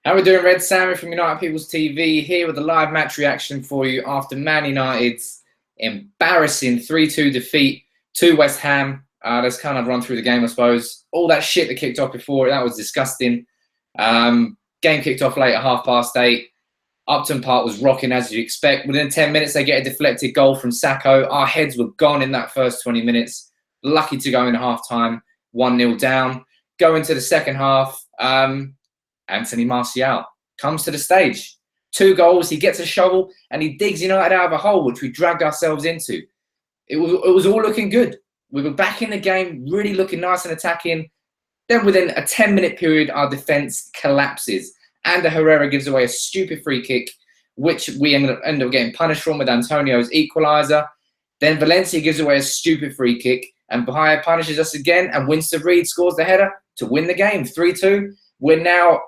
How we doing, Red Sammy from United People's TV here with a live match reaction for you after Man United's embarrassing 3-2 defeat to West Ham. Let's kind of run through the game, I suppose. All that shit that kicked off before, that was disgusting. Game kicked off late at 8:30. Upton Park was rocking as you'd expect. Within 10 minutes, they get a deflected goal from Sacco. Our heads were gone in that first 20 minutes. Lucky to go in half-time, 1-0 down. Go into the second half. Anthony Martial comes to the stage. 2 goals, he gets a shovel, and he digs United out of a hole, which we dragged ourselves into. It was all looking good. We were back in the game, really looking nice and attacking. Then within a 10-minute period, our defence collapses. And Herrera gives away a stupid free kick, which we end up getting punished from with Antonio's equaliser. Then Valencia gives away a stupid free kick, and Bahia punishes us again, and Winston Reid scores the header to win the game, 3-2. We're now,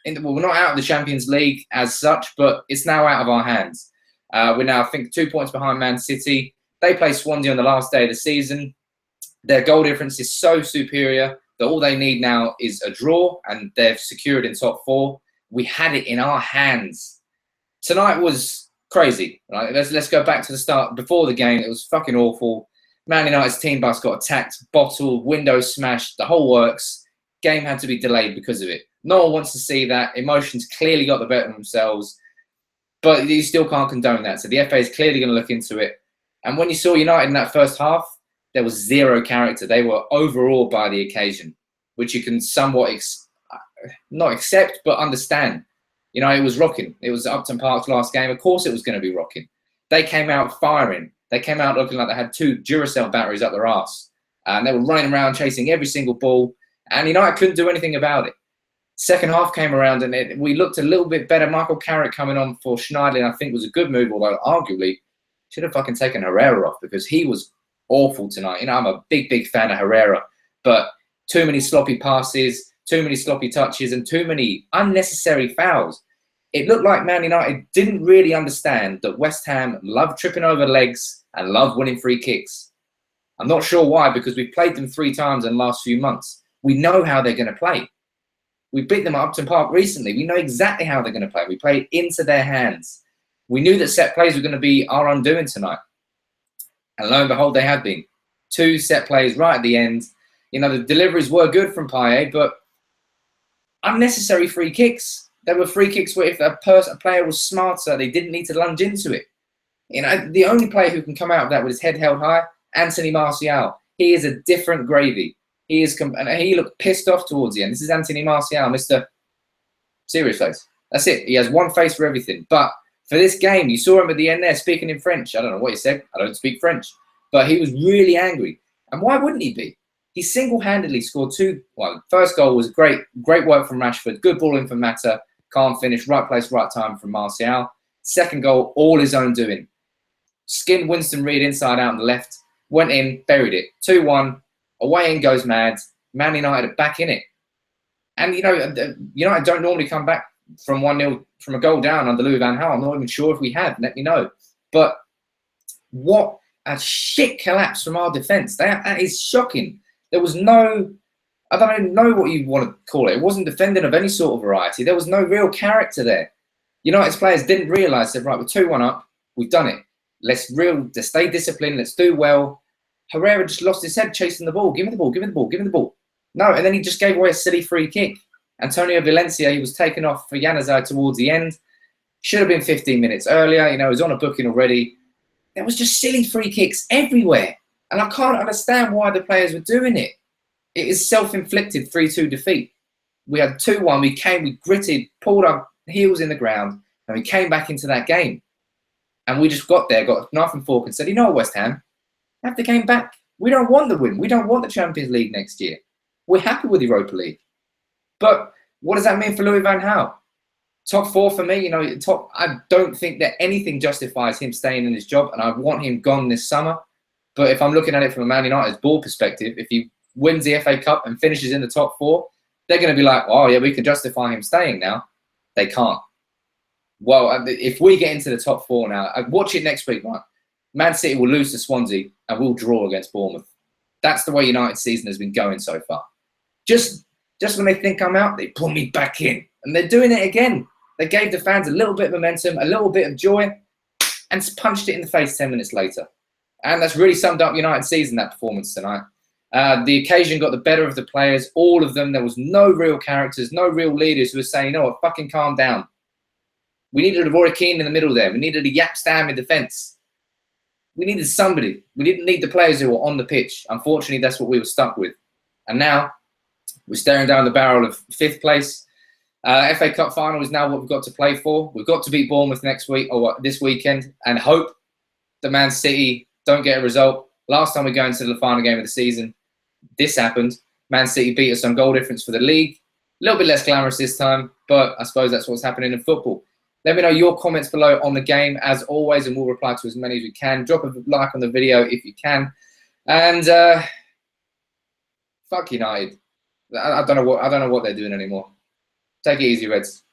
we're not out of the Champions League as such, but it's now out of our hands. We're now, I think, 2 points behind Man City. They play Swansea on the last day of the season. Their goal difference is so superior that all they need now is a draw, and they've secured in top 4. We had it in our hands. Tonight was crazy. Right? Let's go back to the start. Before the game, it was fucking awful. Man United's team bus got attacked, bottled, windows smashed, the whole works. Game had to be delayed because of it. No one wants to see that. Emotions clearly got the better of themselves, but you still can't condone that. So the FA is clearly going to look into it. And when you saw United in that first half, there was zero character. They were overawed by the occasion, which you can somewhat not accept, but understand. You know, it was rocking. It was Upton Park's last game. Of course it was going to be rocking. They came out firing. They came out looking like they had 2 Duracell batteries up their arse. And they were running around chasing every single ball. And United couldn't do anything about it. Second half came around and we looked a little bit better. Michael Carrick coming on for Schneiderlin, I think, was a good move, although arguably should have fucking taken Herrera off because he was awful tonight. You know, I'm a big fan of Herrera, but too many sloppy passes, too many sloppy touches, and too many unnecessary fouls. It looked like Man United didn't really understand that West Ham love tripping over legs and love winning free kicks. I'm not sure why, because we've played them 3 times in the last few months. We know how they're going to play. We beat them at Upton Park recently. We know exactly how they're going to play. We played into their hands. We knew that set plays were going to be our undoing tonight. And lo and behold, they have been. 2 set plays right at the end. You know, the deliveries were good from Payet, but unnecessary free kicks. There were free kicks where if a player was smarter, they didn't need to lunge into it. You know, the only player who can come out of that with his head held high, Anthony Martial. He is a different gravy. He looked pissed off towards the end. This is Anthony Martial, Mr. Serious Face. That's it. He has one face for everything. But for this game, you saw him at the end there speaking in French. I don't know what he said. I don't speak French. But he was really angry. And why wouldn't he be? He single-handedly scored 2. Well, first goal was great work from Rashford. Good ball in from Mata. Calm finish. Right place, right time from Martial. Second goal, all his own doing. Skinned Winston Reid inside out on the left. Went in, buried it. 2-1. Away in goes Mad. Man United are back in it. And, you know, United don't normally come back from 1-0, from a goal down under Louis van Gaal. I'm not even sure if we have. Let me know. But what a shit collapse from our defence. That is shocking. There was no, I don't even know what you want to call it. It wasn't defending of any sort of variety. There was no real character there. United's players didn't realise that, right, we're 2-1 up. We've done it. Let's stay disciplined. Let's do well. Herrera just lost his head chasing the ball. Give me the ball, give me the ball, give me the ball. No, and then he just gave away a silly free kick. Antonio Valencia, he was taken off for Januzaj towards the end. Should have been 15 minutes earlier. You know, he was on a booking already. There was just silly free kicks everywhere. And I can't understand why the players were doing it. It is self-inflicted 3-2 defeat. We had 2-1. We gritted, pulled our heels in the ground, and we came back into that game. And we just got there, got a knife and fork and said, you know what, West Ham? Have the game back. We don't want the win. We don't want the Champions League next year. We're happy with the Europa League. But what does that mean for Louis van Gaal? Top 4 for me, you know, I don't think that anything justifies him staying in his job, and I want him gone this summer. But if I'm looking at it from a Man United's board perspective, if he wins the FA Cup and finishes in the top 4, they're going to be like, oh, yeah, we can justify him staying now. They can't. Well, if we get into the top 4 now, watch it next week, right? Man City will lose to Swansea and we'll draw against Bournemouth. That's the way United's season has been going so far. Just when they think I'm out, they pull me back in. And they're doing it again. They gave the fans a little bit of momentum, a little bit of joy, and punched it in the face 10 minutes later. And that's really summed up United's season, that performance tonight. The occasion got the better of the players, all of them. There was no real characters, no real leaders who were saying, you know what, fucking calm down. We needed a Roy Keane in the middle there. We needed a Yap Stam in defence. We needed somebody. We didn't need the players who were on the pitch. Unfortunately, that's what we were stuck with. And now we're staring down the barrel of 5th place. FA Cup final is now what we've got to play for. We've got to beat Bournemouth next week or this weekend and hope that Man City don't get a result. Last time we go into the final game of the season, this happened. Man City beat us on goal difference for the league. A little bit less glamorous this time, but I suppose that's what's happening in football. Let me know your comments below on the game, as always, and we'll reply to as many as we can. Drop a like on the video if you can. And fuck United. I don't know what they're doing anymore. Take it easy, Reds.